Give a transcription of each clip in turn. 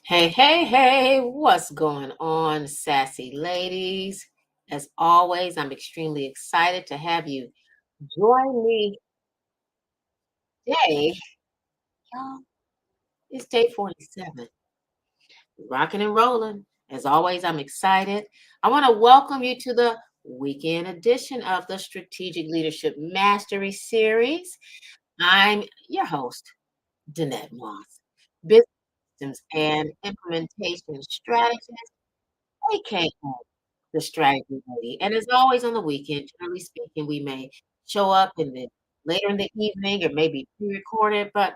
Hey, hey, hey, what's going on, sassy ladies? As always, I'm extremely excited to have you join me today. Y'all, it's day 47. Rocking and rolling. As always, I'm excited. I want to welcome you to the weekend edition of the Strategic Leadership Mastery Series. I'm your host, Danette Moss, business systems and implementation strategist, aka the strategy lady. And as always on the weekend, generally speaking, we may show up in the later in the evening or maybe pre-recorded, but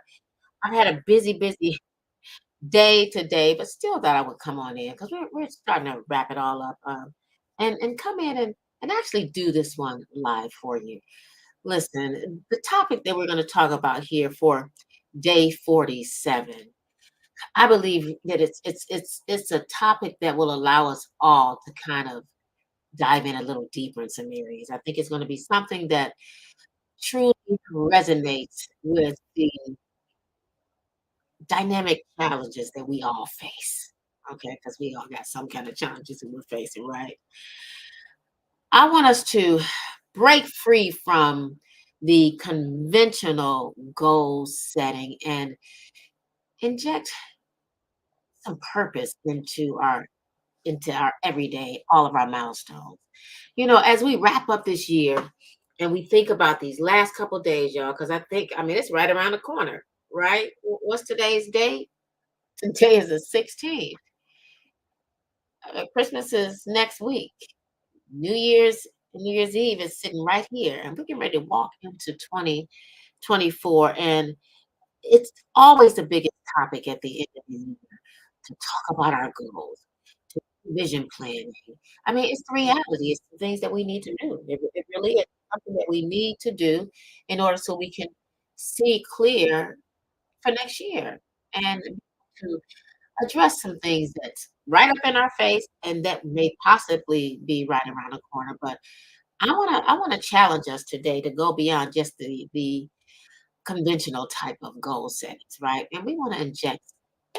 I've had a busy day today, but still thought I would come on in because we're starting to wrap it all up and come in and actually do this one live for you. Listen, the topic that we're going to talk about here for day 47, I believe that it's a topic that will allow us all to kind of dive in a little deeper in some areas. I think it's going to be something that truly resonates with the dynamic challenges that we all face. Okay, because we all got some kind of challenges that we're facing, right? I want us to break free from the conventional goal setting and inject some purpose into our everyday, all of our milestones. As we wrap up this year and we think about these last couple days, y'all, because I mean, it's right around the corner, right? What's today's date? Today is the 16th. Christmas is next week. New Year's Eve is sitting right here, and we're getting ready to walk into 2024. And it's always the biggest topic at the end of the year to talk about our goals, to vision planning. I mean, it's the reality. It's the things that we need to do. It really is something that we need to do in order so we can see clear for next year and to address some things that's right up in our face and that may possibly be right around the corner. But I wanna challenge us today to go beyond just the conventional type of goal settings, right? And we want to inject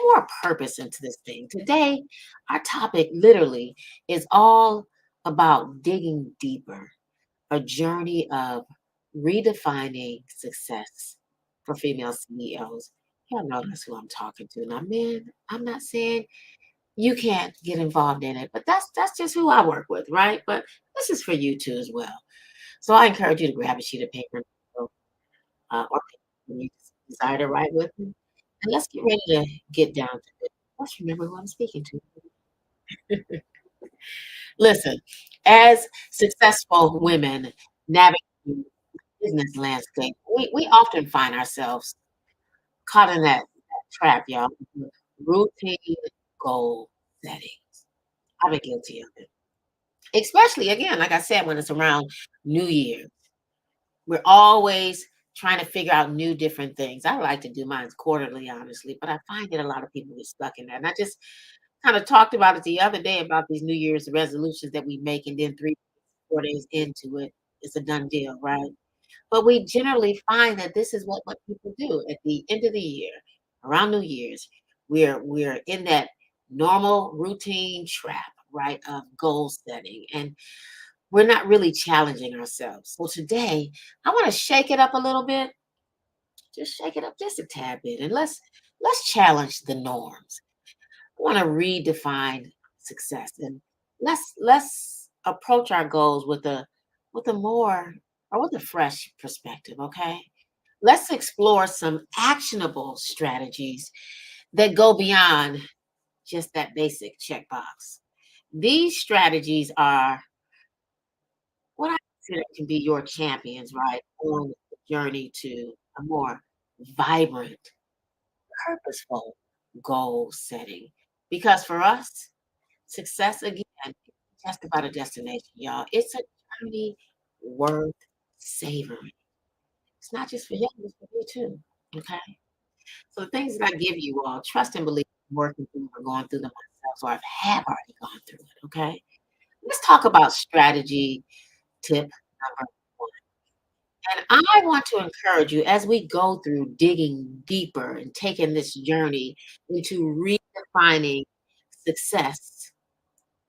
more purpose into this thing. Today, our topic literally is all about digging deeper, a journey of redefining success for female CEOs. Y'all know that's who I'm talking to. Now, man, I'm not saying you can't get involved in it, but that's just who I work with, right? But this is for you too as well. So I encourage you to grab a sheet of paper or when you desire to write with me. And let's get ready to get down to it. Let's remember who I'm speaking to. Listen, as successful women navigating the business landscape, we often find ourselves caught in that trap, y'all. Routine goal setting. I've been guilty of it. Especially again, like I said, when it's around New Year. We're always trying to figure out new different things. I like to do mine quarterly, honestly, but I find that a lot of people get stuck in that. And I just kind of talked about it the other day about these New Year's resolutions that we make, and then 4 days into it, it's a done deal, right? But we generally find that this is what people do at the end of the year, around New Year's. We're in that normal routine trap, right, of goal setting. And we're not really challenging ourselves. So today, I want to shake it up a little bit. Just shake it up just a tad bit, and let's challenge the norms. I want to redefine success, and let's approach our goals with a more or with a fresh perspective. Okay, let's explore some actionable strategies that go beyond just that basic checkbox. These strategies are what I consider can be your champions, right, on the journey to a more vibrant, purposeful goal setting. Because for us, success again, isn't just about a destination, y'all. It's a journey worth savoring. It's not just for you, it's for me too. Okay. So the things that I give you all, trust and believe I'm working through or going through them myself. So I have already gone through it. Okay. Let's talk about strategy tip number one. And I want to encourage you as we go through digging deeper and taking this journey into redefining success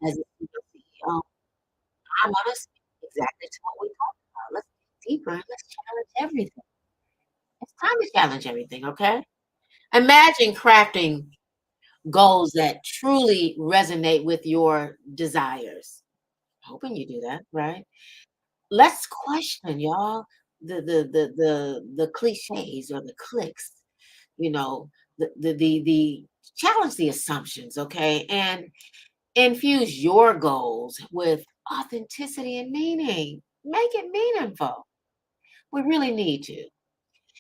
as a CEO. I want to speak exactly to what we talked about. Let's dig deeper and let's challenge everything. It's time to challenge everything, okay? Imagine crafting goals that truly resonate with your desires. Hoping you do that, right? Let's question, y'all, the cliches or the clicks, you know, the challenge the assumptions, okay? And infuse your goals with authenticity and meaning. Make it meaningful. We really need to.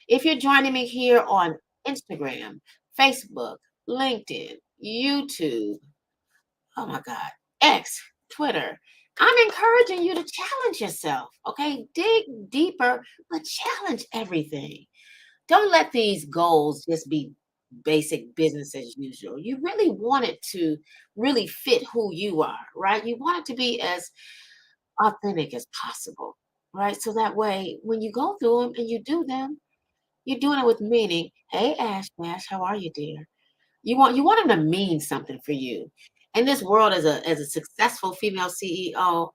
If you're joining me here on Instagram, Facebook, LinkedIn, YouTube, oh my God, X, Twitter, I'm encouraging you to challenge yourself. Okay. Dig deeper, but challenge everything. Don't let these goals just be basic business as usual. You really want it to really fit who you are, right? You want it to be as authentic as possible, right? So that way, when you go through them and you do them, you're doing it with meaning. Hey, Ash, how are you, dear? You want them to mean something for you. In this world, as a successful female CEO,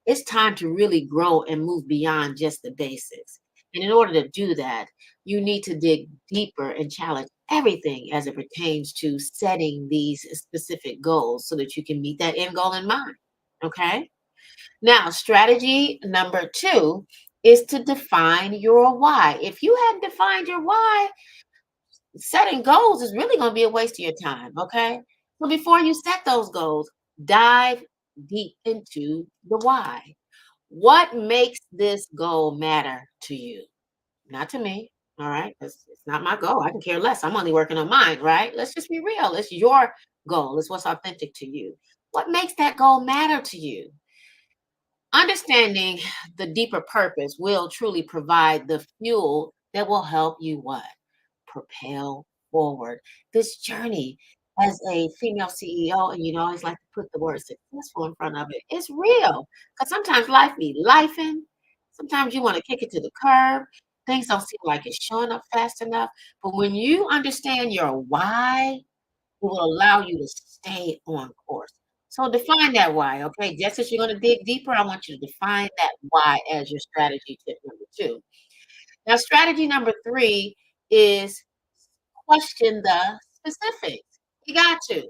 it's time to really grow and move beyond just the basics. And in order to do that, you need to dig deeper and challenge everything as it pertains to setting these specific goals so that you can meet that end goal in mind. Okay. Now, strategy number two is to define your why. If you hadn't defined your why, setting goals is really going to be a waste of your time. Okay. So before you set those goals, dive deep into the why. What makes this goal matter to you? Not to me. All right. It's not my goal. I can care less. I'm only working on mine. Right. Let's just be real. It's your goal. It's what's authentic to you. What makes that goal matter to you? Understanding the deeper purpose will truly provide the fuel that will help you what? Propel forward. This journey as a female CEO, and you know, I always like to put the word successful in front of it. It's real. Because sometimes life be lifing. Sometimes you want to kick it to the curb. Things don't seem like it's showing up fast enough. But when you understand your why, it will allow you to stay on course. So define that why, okay? Just as you're going to dig deeper, I want you to define that why as your strategy tip number two. Now, strategy number three is question the specifics. You got to.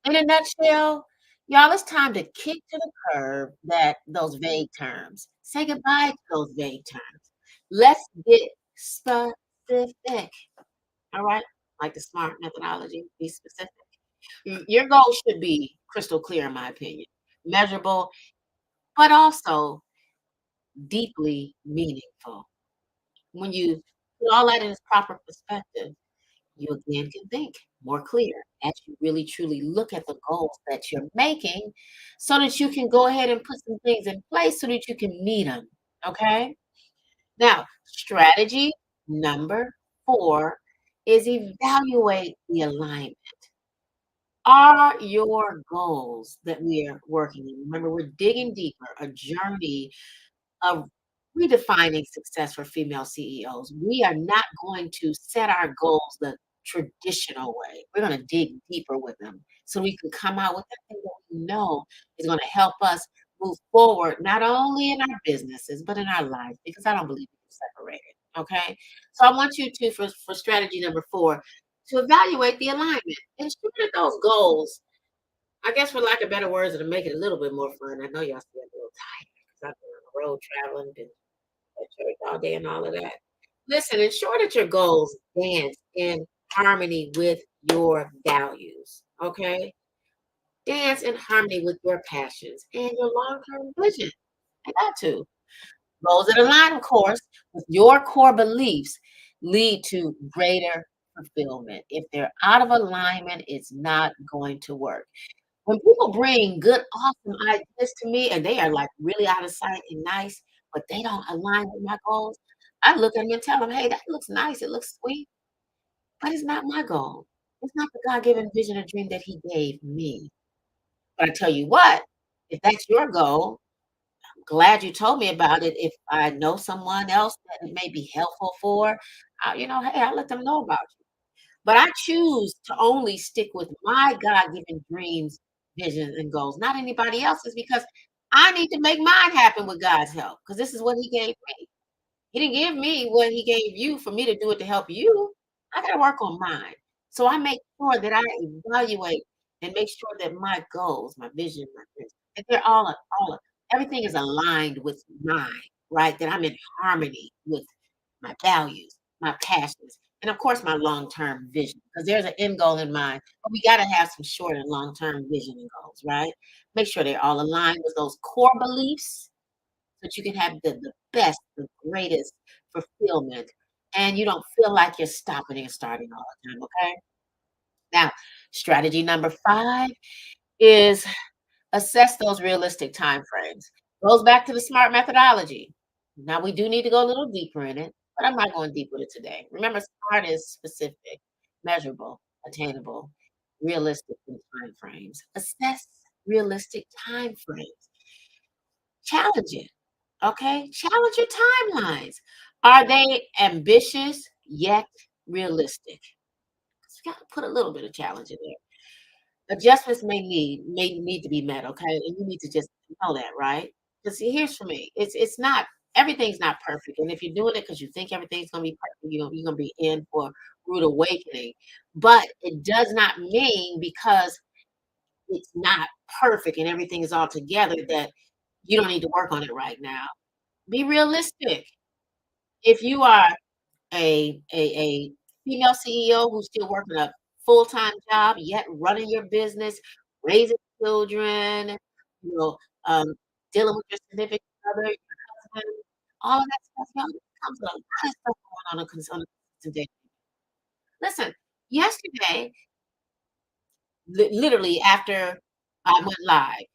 In a nutshell, y'all, it's time to kick to the curb those vague terms. Say goodbye to those vague terms. Let's get specific. All right? Like the SMART methodology, be specific. Your goal should be crystal clear, in my opinion, measurable, but also deeply meaningful. When you put all that in its proper perspective, you again can think more clear as you really truly look at the goals that you're making so that you can go ahead and put some things in place so that you can meet them. Okay. Now, strategy number four is evaluate the alignment. Are your goals that we are working in? Remember, we're digging deeper, a journey of redefining success for female CEOs. We are not going to set our goals the traditional way. We're going to dig deeper with them so we can come out with that thing that we know is going to help us move forward, not only in our businesses, but in our lives, because I don't believe we can separate it. Okay. So I want you to, for strategy number four, to evaluate the alignment. Ensure that those goals, I guess for lack of better words, to make it a little bit more fun. I know y'all still a little tired because I've been on the road traveling, been at church all day and all of that. Listen, ensure that your goals dance in harmony with your values. Okay? Dance in harmony with your passions and your long-term vision. I got to. Goals that align, of course, with your core beliefs lead to greater fulfillment. If they're out of alignment, it's not going to work. When people bring good, awesome ideas to me and they are like really out of sight and nice, but they don't align with my goals, I look at them and tell them, hey, that looks nice. It looks sweet, but it's not my goal. It's not the God given vision or dream that He gave me. But I tell you what, if that's your goal, glad you told me about it. If I know someone else that it may be helpful for, hey, I'll let them know about you. But I choose to only stick with my God-given dreams, visions, and goals, not anybody else's, because I need to make mine happen with God's help, because this is what He gave me. He didn't give me what He gave you for me to do it to help you. I got to work on mine. So I make sure that I evaluate and make sure that my goals, my vision, my dreams, that they're everything is aligned with mine, right? That I'm in harmony with my values, my passions, and of course my long-term vision. Because there's an end goal in mind, but we got to have some short and long-term vision and goals, right? Make sure they're all aligned with those core beliefs that you can have the best, the greatest fulfillment, and you don't feel like you're stopping and starting all the time, okay? Now, strategy number 5 is assess those realistic time frames. Goes back to the SMART methodology. Now, we do need to go a little deeper in it, but I'm not going deep with it today. Remember, SMART is specific, measurable, attainable, realistic in time frames. Assess realistic time frames. Challenge it. Okay, challenge your timelines. Are they ambitious yet realistic? You got to put a little bit of challenge in there. Adjustments may need to be met. Okay, and you need to just know that, right? Because here's for me, it's not everything's not perfect, and if you're doing it because you think everything's gonna be perfect, you're gonna be in for rude awakening. But it does not mean because it's not perfect and everything is all together that you don't need to work on it right now. Be realistic. If you are a female CEO who's still working a full-time job, yet running your business, raising children, you know, um, dealing with your significant other, your husband, all of that stuff, comes with a lot of stuff going on on a consistent day. Listen, yesterday, literally after I went live,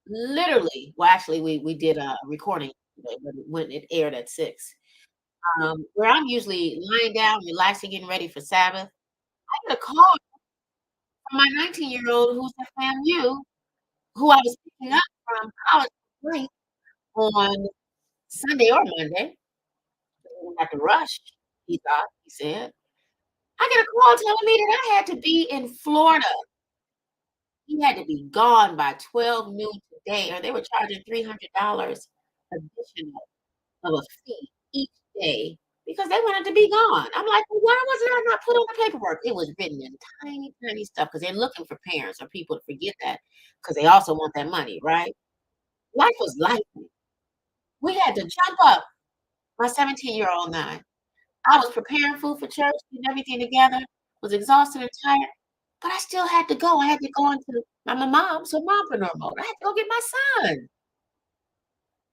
literally, well, actually, we did a recording today, but when it aired at 6. Where I'm usually lying down, relaxing, getting ready for Sabbath. I get a call from my 19-year-old who's at FAMU, who I was picking up from college break on Sunday or Monday. We didn't have to rush, he said. I get a call telling me that I had to be in Florida. He had to be gone by 12 noon today, or they were charging $300 additional of a fee each day because they wanted to be gone. I'm like, "Well, why wasn't I not put on the paperwork?" It was written in tiny, tiny stuff because they're looking for parents or people to forget that because they also want that money, right? Life was life. We had to jump up, my 17-year-old and I was preparing food for church, getting everything together, was exhausted and tired, but I still had to go. I had to go into I'm a mom, so mompreneur mode. I had to go get my son.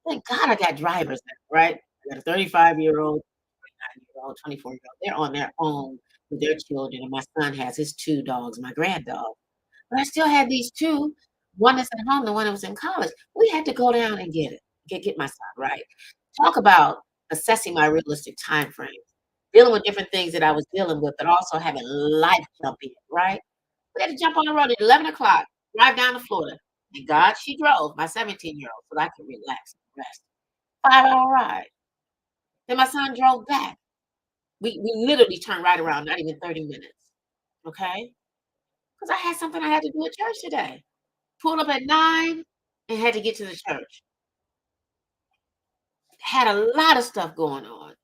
Thank God I got drivers now, right? I got a 35-year-old, 29-year-old, 24-year-old. They're on their own with their children, and my son has his 2 dogs, my grand dog. But I still had these 2, one that's at home, the one that was in college. We had to go down and get it, get my son, right? Talk about assessing my realistic time frames, dealing with different things that I was dealing with, but also having life jump in, right? We had to jump on the road at 11 o'clock, drive down to Florida. Thank God she drove, my 17-year-old, so that I could relax and rest. 5-hour ride. Then my son drove back. We literally turned right around, not even 30 minutes, okay? Because I had something I had to do at church today. Pulled up at 9 and had to get to the church. Had a lot of stuff going on,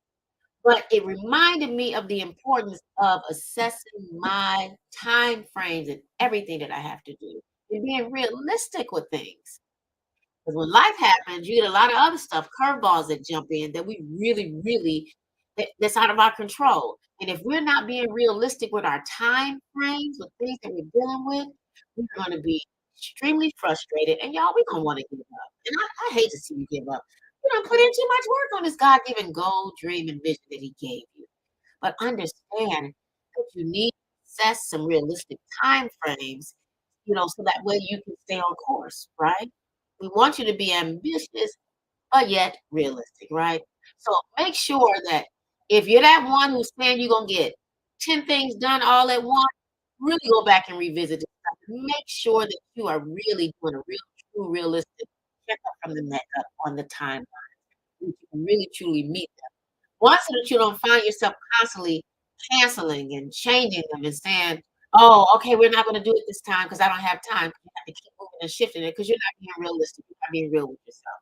but it reminded me of the importance of assessing my time frames and everything that I have to do and being realistic with things. Because when life happens, you get a lot of other stuff, curveballs that jump in that we really that's out of our control. And if we're not being realistic with our time frames, with things that we're dealing with, we're going to be extremely frustrated. And y'all, we're going to want to give up. And I hate to see you give up. You don't put in too much work on this God-given goal, dream, and vision that He gave you. But understand that you need to set some realistic time frames, so that way you can stay on course, right? We want you to be ambitious, but yet realistic, right? So make sure that if you're that one who's saying you're gonna get 10 things done all at once, really go back and revisit this stuff. Make sure that you are really doing a real, true, realistic check up from the neck up on the timeline. You can really truly meet them. One, so that you don't find yourself constantly canceling and changing them and saying, "Oh, okay, we're not gonna do it this time because I don't have time." You have to keep moving and shifting it because you're not being realistic. You're not being real with yourself.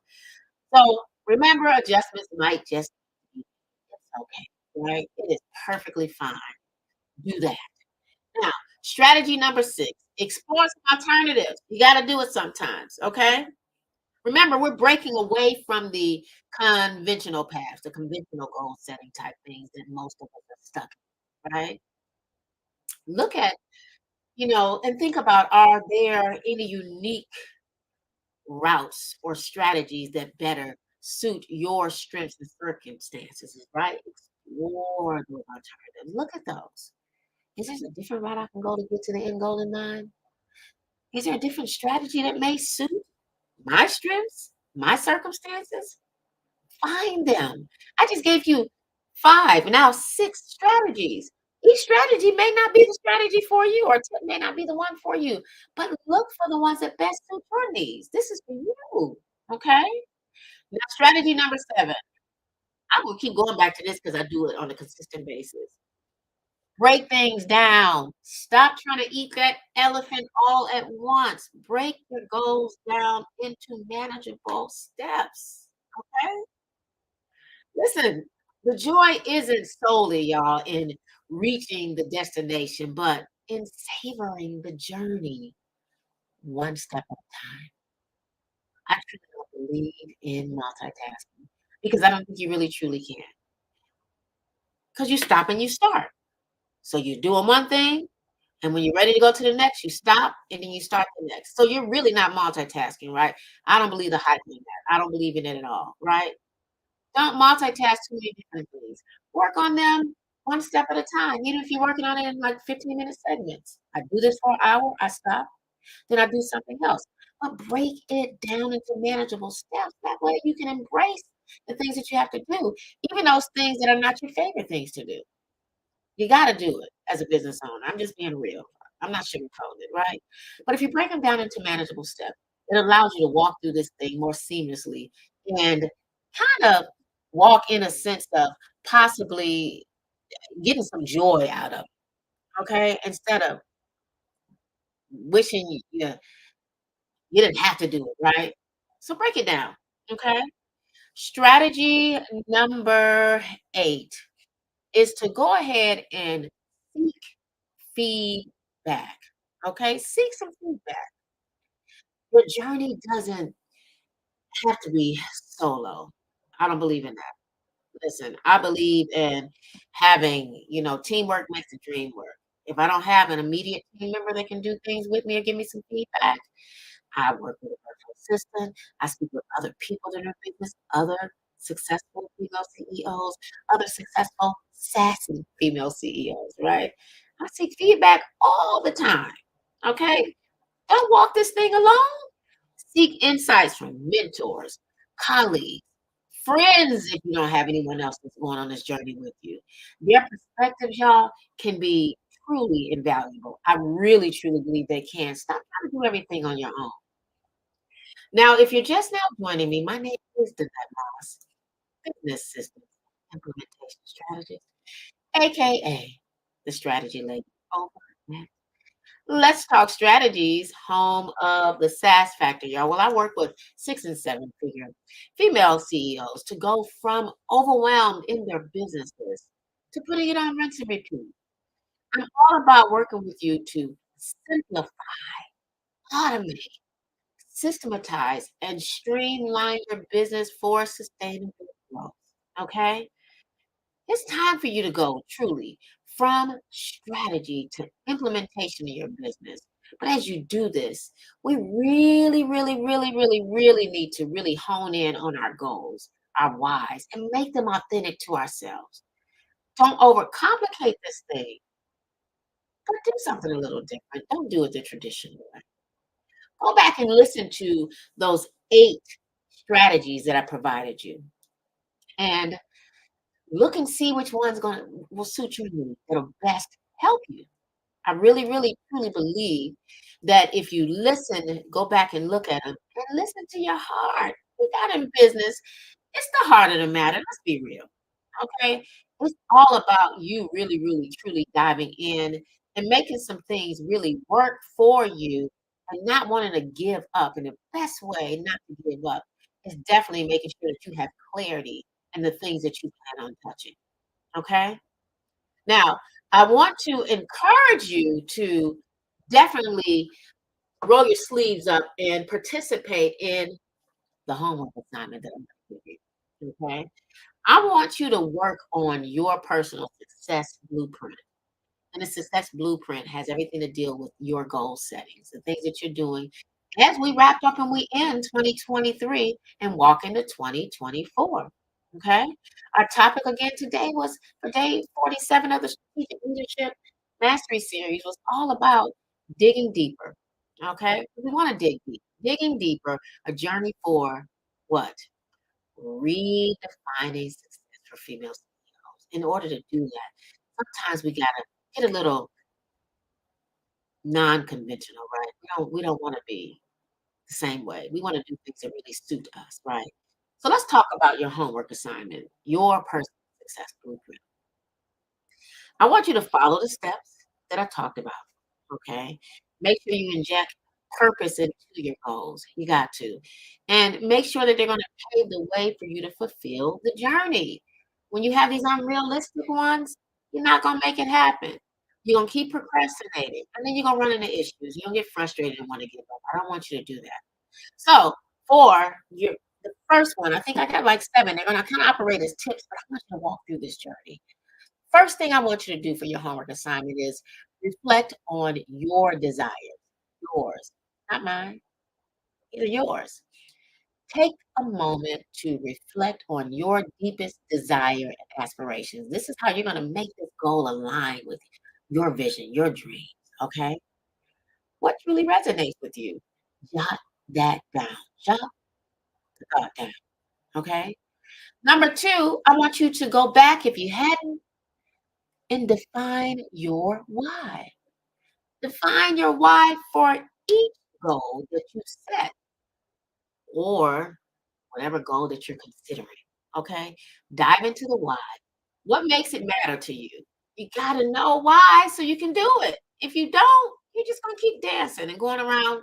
So remember, adjustments might just be it's okay, right? It is perfectly fine. Do that. Now, strategy number 6, explore some alternatives. You got to do it sometimes, okay? Remember, we're breaking away from the conventional paths, the conventional goal setting type things that most of us are stuck in, right? Look at, and think about, are there any unique routes or strategies that better suit your strengths and circumstances, right? Explore those alternatives. Look at those. Is there a different route I can go to get to the end goal in mind? Is there a different strategy that may suit my strengths, my circumstances? Find them. I just gave you 5, now 6 strategies. Each strategy may not be the strategy for you, or tip may not be the one for you, but look for the ones that best suit your needs. This is for you. Okay? Now, strategy number 7. I'm gonna keep going back to this because I do it on a consistent basis. Break things down. Stop trying to eat that elephant all at once. Break your goals down into manageable steps. Okay? Listen, the joy isn't solely, y'all, in reaching the destination, but in savoring the journey one step at a time. I truly don't believe in multitasking because I don't think you really truly can. Because you stop and you start. So you're doing one thing, and when you're ready to go to the next, you stop and then you start the next. So you're really not multitasking, right? I don't believe the hype in that. I don't believe in it at all, right? Don't multitask too many different things. Work on them one step at a time, even if you're working on it in like 15-minute segments. I do this for an hour, I stop, then I do something else. But break it down into manageable steps. That way you can embrace the things that you have to do, even those things that are not your favorite things to do. You gotta do it as a business owner. I'm just being real. I'm not sugarcoating it, right? But if you break them down into manageable steps, it allows you to walk through this thing more seamlessly and kind of walk in a sense of possibly getting some joy out of it, okay? Instead of wishing you didn't have to do it, right? So break it down, okay? Strategy number 8 is to go ahead and seek feedback. Okay, seek some feedback. Your journey doesn't have to be solo. I don't believe in that. Listen, I believe in having, teamwork makes the dream work. If I don't have an immediate team member that can do things with me or give me some feedback, I work with a virtual assistant. I speak with other people that are in business, other successful female CEOs, other successful, sassy female CEOs, right? I seek feedback all the time. Okay. Don't walk this thing alone. Seek insights from mentors, colleagues, friends if you don't have anyone else that's going on this journey with you. Their perspectives, y'all, can be truly invaluable. I really, truly believe they can. Stop trying to do everything on your own. Now, if you're just now joining me, my name is Danette Moss, Business Systems Implementation Strategist, aka the Strategy Lady. Over at Let's Talk Strategies, home of the SaaS Factor, y'all. Well, I work with 6 and 7 figure female CEOs to go from overwhelmed in their businesses to putting it on rinse and repeat. I'm all about working with you to simplify, automate, systematize, and streamline your business for sustainable growth. Okay? It's time for you to go truly from strategy to implementation in your business. But as you do this, we really, really, really, really, really need to really hone in on our goals, our whys, and make them authentic to ourselves. Don't overcomplicate this thing, but do something a little different. Don't do it the traditional way. Go back and listen to those 8 strategies that I provided you and look and see which one's going to will suit your needs, that'll best help you. I really, really, truly believe that if you listen, go back and look at them, and listen to your heart. We got in business. It's the heart of the matter. Let's be real. Okay. It's all about you really, really, truly diving in and making some things really work for you and not wanting to give up. And the best way not to give up is definitely making sure that you have clarity in the things that you plan on touching. Okay. Now, I want to encourage you to definitely roll your sleeves up and participate in the homework assignment that I'm going to give you. Okay. I want you to work on your personal success blueprint. And the success blueprint has everything to deal with your goal settings, the things that you're doing as we wrapped up and we end 2023 and walk into 2024. Okay. Our topic again today was for day 47 of the Strategic Leadership Mastery Series was all about digging deeper. Okay. We want to dig deep. Digging deeper, a journey for what? Redefining success for female CEOs. In order to do that, sometimes we gotta get a little non-conventional, right? We don't want to be the same way. We want to do things that really suit us, right? So let's talk about your homework assignment, your personal success blueprint. I want you to follow the steps that I talked about. Okay. Make sure you inject purpose into your goals. You got to. And make sure that they're going to pave the way for you to fulfill the journey. When you have these unrealistic ones, you're not going to make it happen. You're going to keep procrastinating. And then you're going to run into issues. You're going to get frustrated and want to give up. I don't want you to do that. So, for your the first one, I think I got like seven. They're going to kind of operate as tips, but I want you to walk through this journey. First thing I want you to do for your homework assignment is reflect on your desires, yours, not mine, either yours. Take a moment to reflect on your deepest desire and aspirations. This is how you're going to make this goal align with your vision, your dreams. Okay. What really resonates with you? Jot that down. Jot that down. Okay. Number two, I want you to go back if you hadn't and define your why. Define your why for each goal that you set or whatever goal that you're considering. Okay. Dive into the why. What makes it matter to you? You got to know why so you can do it. If you don't, you're just going to keep dancing and going around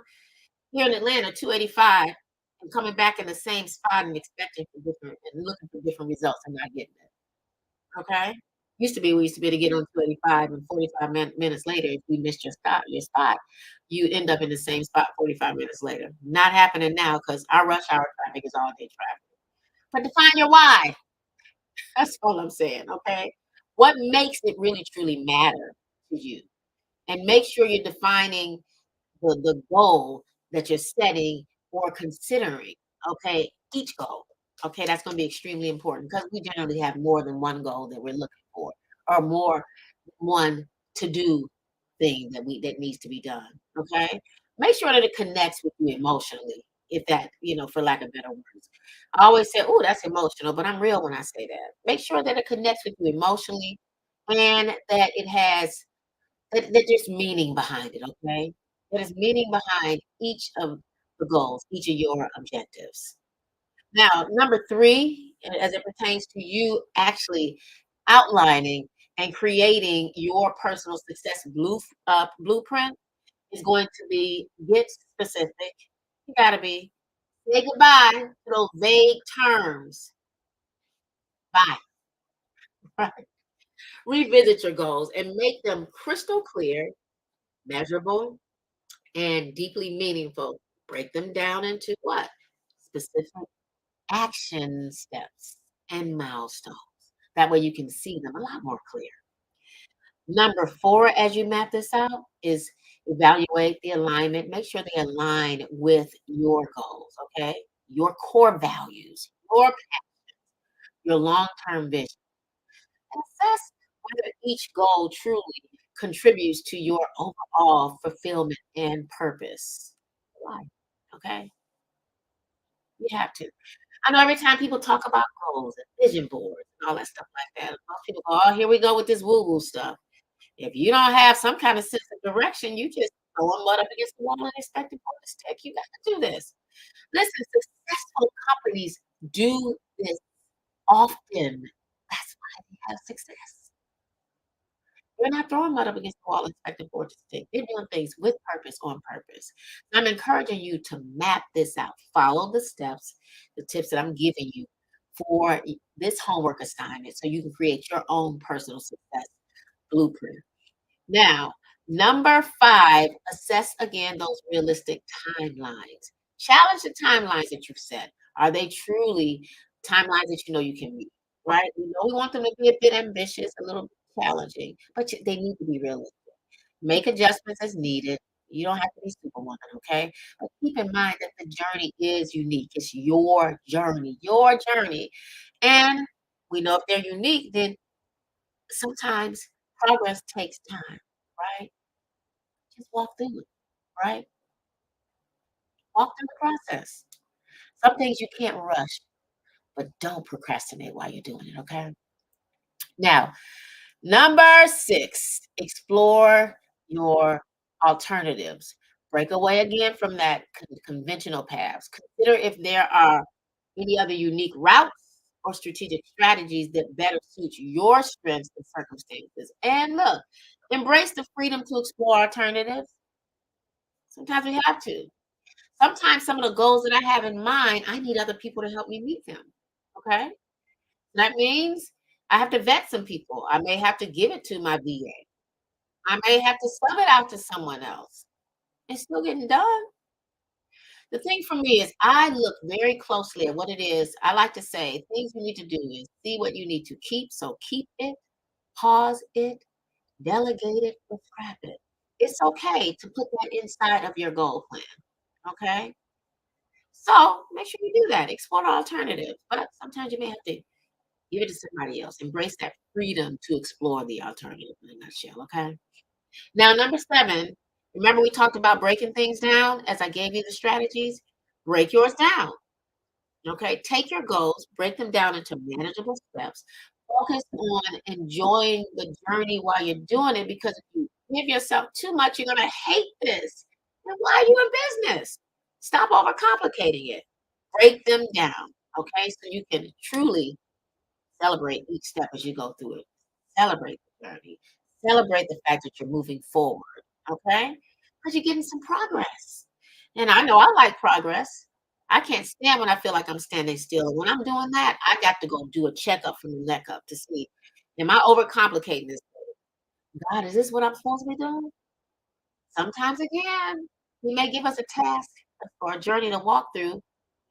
here in Atlanta, 285, and coming back in the same spot and expecting for different and looking for different results and not getting it. Okay. We used to be able to get on 285 and 45 minutes later, if you missed your spot, you end up in the same spot 45 minutes later. Not happening now because our rush hour traffic is all day traffic. But define your why. That's all I'm saying. Okay. What makes it really truly matter to you? And make sure you're defining the goal that you're setting or considering, okay, each goal. Okay, that's going to be extremely important because we generally have more than one goal that we're looking for, or more than one to do thing that needs to be done. Okay, make sure that it connects with you emotionally, if that for lack of better words. I always say, "Oh, that's emotional," but I'm real when I say that. Make sure that it connects with you emotionally, and that it has that there's meaning behind it, okay? There's meaning behind each of the goals, each of your objectives. Now, number three, as it pertains to you actually outlining and creating your personal success blueprint is going to be get specific. You gotta be. Say goodbye to those vague terms. Bye. Right? Revisit your goals and make them crystal clear, measurable, and deeply meaningful. Break them down into what? Specific action steps and milestones. That way you can see them a lot more clear. Number four, as you map this out, is evaluate the alignment. Make sure they align with your goals, okay? Your core values, your long-term vision. And assess whether each goal truly contributes to your overall fulfillment and purpose. Why? Okay? You have to. I know every time people talk about goals and vision boards and all that stuff like that, most people go, "Oh, here we go with this woo-woo stuff." If you don't have some kind of sense of direction, you just throwing mud up against the wall and expecting for it to stick. You got to do this. Listen, successful companies do this often. That's why they have success. They're not throwing mud up against the wall expecting for it to stick. They're doing things with purpose, on purpose. I'm encouraging you to map this out. Follow the steps, the tips that I'm giving you for this homework assignment so you can create your own personal success blueprint. Now, number 5, assess again those realistic timelines. Challenge the timelines that you've set. Are they truly timelines that you know you can meet? Right? We know we want them to be a bit ambitious, a little challenging, but they need to be realistic. Make adjustments as needed. You don't have to be superwoman, okay? But keep in mind that the journey is unique. It's your journey, your journey. And we know if they're unique, then sometimes progress takes time, right? Just walk through it, right? Walk through the process. Some things you can't rush, but don't procrastinate while you're doing it, okay? Now, number 6, explore your alternatives. Break away again from that conventional paths. Consider if there are any other unique routes or strategic strategies that better suit your strengths and circumstances. And look, embrace the freedom to explore alternatives. Sometimes we have to. Sometimes some of the goals that I have in mind, I need other people to help me meet them. Okay. That means I have to vet some people. I may have to give it to my VA. I may have to sub it out to someone else. It's still getting done. The thing for me is I look very closely at what it is. I like to say things you need to do is see what you need to keep. So keep it, pause it, delegate it, or scrap it. It's okay to put that inside of your goal plan. Okay. So make sure you do that. Explore the alternative. But sometimes you may have to give it to somebody else. Embrace that freedom to explore the alternative in a nutshell. Okay. Now, number 7, remember we talked about breaking things down as I gave you the strategies? Break yours down. Okay. Take your goals, break them down into manageable steps. Focus on enjoying the journey while you're doing it because if you give yourself too much, you're going to hate this. And why are you in business? Stop overcomplicating it. Break them down. Okay. So you can truly celebrate each step as you go through it. Celebrate the journey. Celebrate the fact that you're moving forward, okay? Because you're getting some progress. And I know I like progress. I can't stand when I feel like I'm standing still. When I'm doing that, I got to go do a checkup from the neck up to see, am I overcomplicating this? God, is this what I'm supposed to be doing? Sometimes again, He may give us a task or a journey to walk through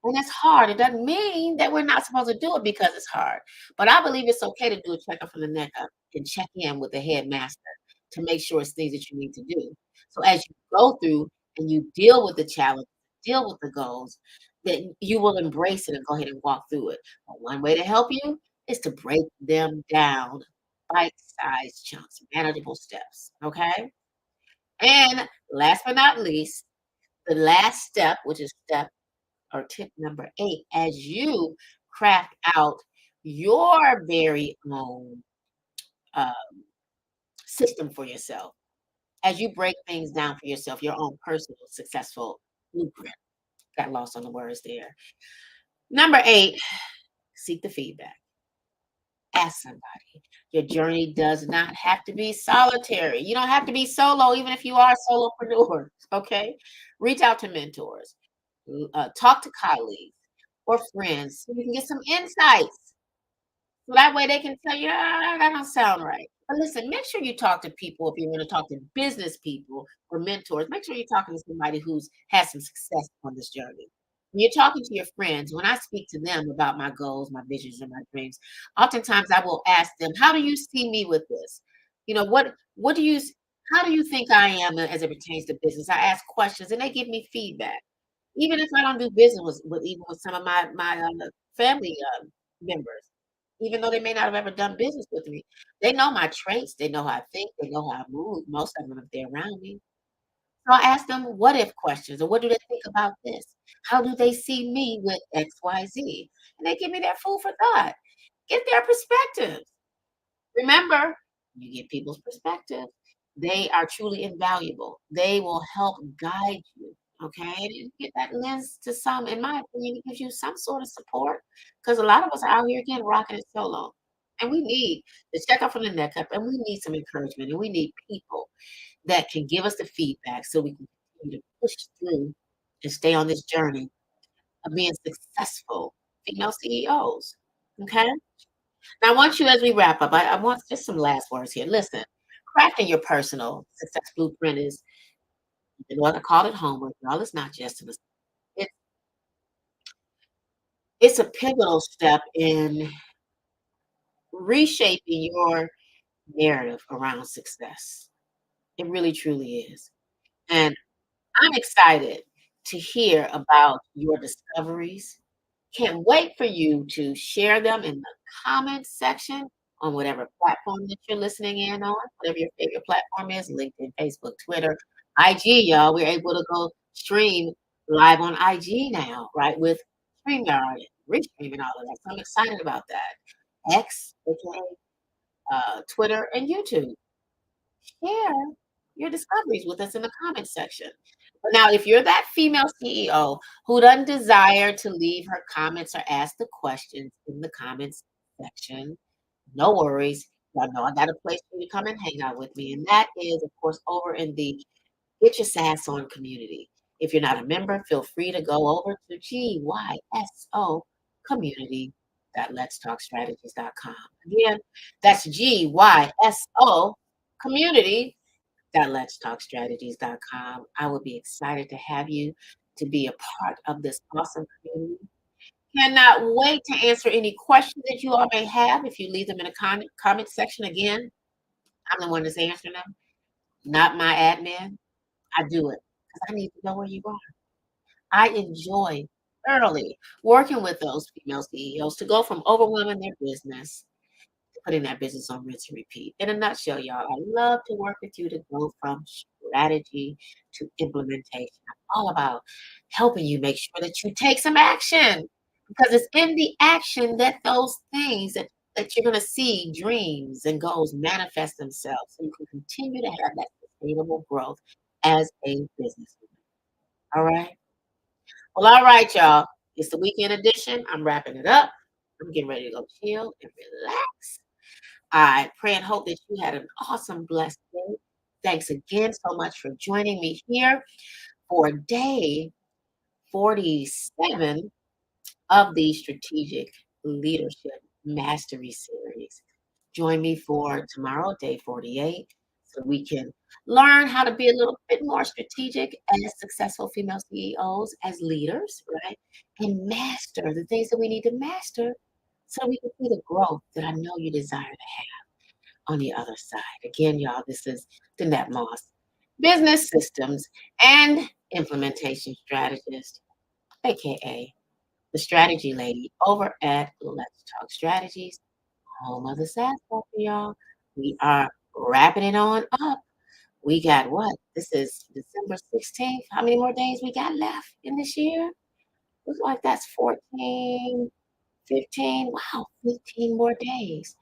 and it's hard. It doesn't mean that we're not supposed to do it because it's hard. But I believe it's okay to do a checkup from the neck up and check in with the headmaster to make sure it's things that you need to do. So as you go through and you deal with the challenge, deal with the goals, then you will embrace it and go ahead and walk through it. But one way to help you is to break them down, bite-sized chunks, manageable steps. Okay. And last but not least, the last step, which is step or tip number 8, as you craft out your very own uh, system for yourself, as you break things down for yourself, your own personal successful blueprint. Got lost on the words there. Number 8, seek the feedback. Ask somebody. Your journey does not have to be solitary. You don't have to be solo, even if you are a solopreneur. Okay. Reach out to mentors, talk to colleagues or friends so you can get some insights. So that way they can tell you, "Ah, that don't sound right." But listen, make sure you talk to people if you want to talk to business people or mentors. Make sure you're talking to somebody who's had some success on this journey. When you're talking to your friends, when I speak to them about my goals, my visions, and my dreams, oftentimes I will ask them, "How do you see me with this? You know, what do you how do you think I am as it pertains to business?" I ask questions and they give me feedback. Even if I don't do business with even with some of my family, members, even though they may not have ever done business with me, they know my traits, they know how I think, they know how I move, most of them if they're around me. So I ask them what if questions or what do they think about this? How do they see me with XYZ? And they give me their food for thought. Get their perspectives. Remember, you get people's perspective. They are truly invaluable. They will help guide you. Okay, and get that lens to some, in my opinion, it gives you some sort of support because a lot of us are out here again rocking it solo. And we need the check up from the neck up, and we need some encouragement, and we need people that can give us the feedback so we can continue to push through and stay on this journey of being successful female CEOs. Okay. Now, I want you, as we wrap up, I want just some last words here. Listen, crafting your personal success blueprint is, you know what I call it, homework. Y'all, it's not just an, it's it's a pivotal step in reshaping your narrative around success. It really truly is. And I'm excited to hear about your discoveries. Can't wait for you to share them in the comments section on whatever platform that you're listening in on, whatever your favorite platform is, LinkedIn, Facebook, Twitter, IG, y'all. We're able to go stream live on IG now, right? With StreamYard and Restream and all of that. So I'm excited about that. X, aka Twitter, and YouTube. Share your discoveries with us in the comments section. But now, if you're that female CEO who doesn't desire to leave her comments or ask the questions in the comments section, no worries. Y'all know I got a place for you to come and hang out with me. And that is, of course, over in the Get Your Sass On community. If you're not a member, feel free to go over to GYSO community.letstalkstrategies.com. Again, that's GYSO community.letstalkstrategies.com. I will be excited to have you to be a part of this awesome community. Cannot wait to answer any questions that you all may have. If you leave them in a comment section, again, I'm the one that's answering them, not my admin. I do it because I need to know where you are. I enjoy thoroughly working with those female CEOs to go from overwhelming their business to putting that business on rinse and repeat. In a nutshell, y'all, I love to work with you to go from strategy to implementation. I'm all about helping you make sure that you take some action because it's in the action that those things that you're going to see dreams and goals manifest themselves so you can continue to have that sustainable growth as a business. All right. Well, all right, y'all. It's the weekend edition. I'm wrapping it up. I'm getting ready to go chill and relax. I pray and hope that you had an awesome, blessed day. Thanks again so much for joining me here for day 47 of the Strategic Leadership Mastery Series. Join me for tomorrow, day 48, so we can learn how to be a little bit more strategic as successful female CEOs, as leaders, right? And master the things that we need to master so we can see the growth that I know you desire to have on the other side. Again, y'all, this is Danette Moss, business systems and implementation strategist, aka the strategy lady over at Let's Talk Strategies, home of the SaaS Factory, y'all. We are wrapping it on up. We got what? This is December 16th. How many more days we got left in this year? Looks like that's 14, 15. Wow, 15 more days.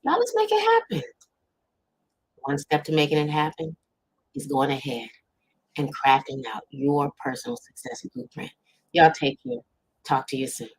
Now let's make it happen. One step to making it happen is going ahead and crafting out your personal success blueprint. Y'all take care. Talk to you soon.